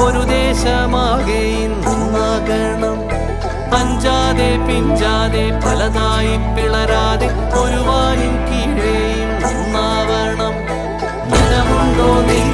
ഒരു ദേശമാകെ ഇന്നൊന്നാകണം. അഞ്ചാതെ പിഞ്ചാതെ പലതായി പിളരാതെ ഒരു വാനിൻ കീഴേ ഇന്നൊന്നാവണം. മനമുണ്ടോ നീ